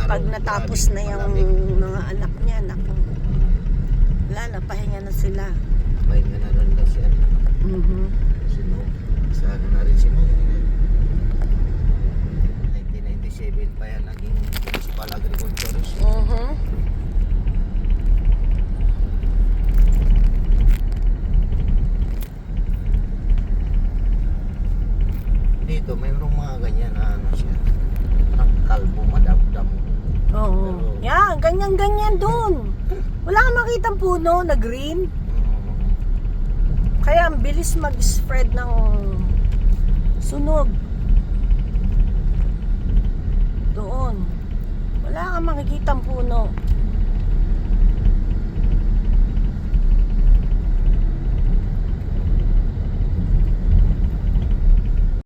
pag natapos na yung mga anak niya, naku, wala na, pahinga na sila. Pahinga na rin kasi ano. Sino? Sa ano na rin si Mo. 1997 pa yan naging municipal agriculturist. Dito mayroong mga ganyan na ano siya. Parang kalbo, madamdam. Oo. Yan, ganyan-ganyan dun. Wala kang makitang puno na green. Kaya ang bilis mag-spread ng sunog. Doon. Wala kang makikitang puno.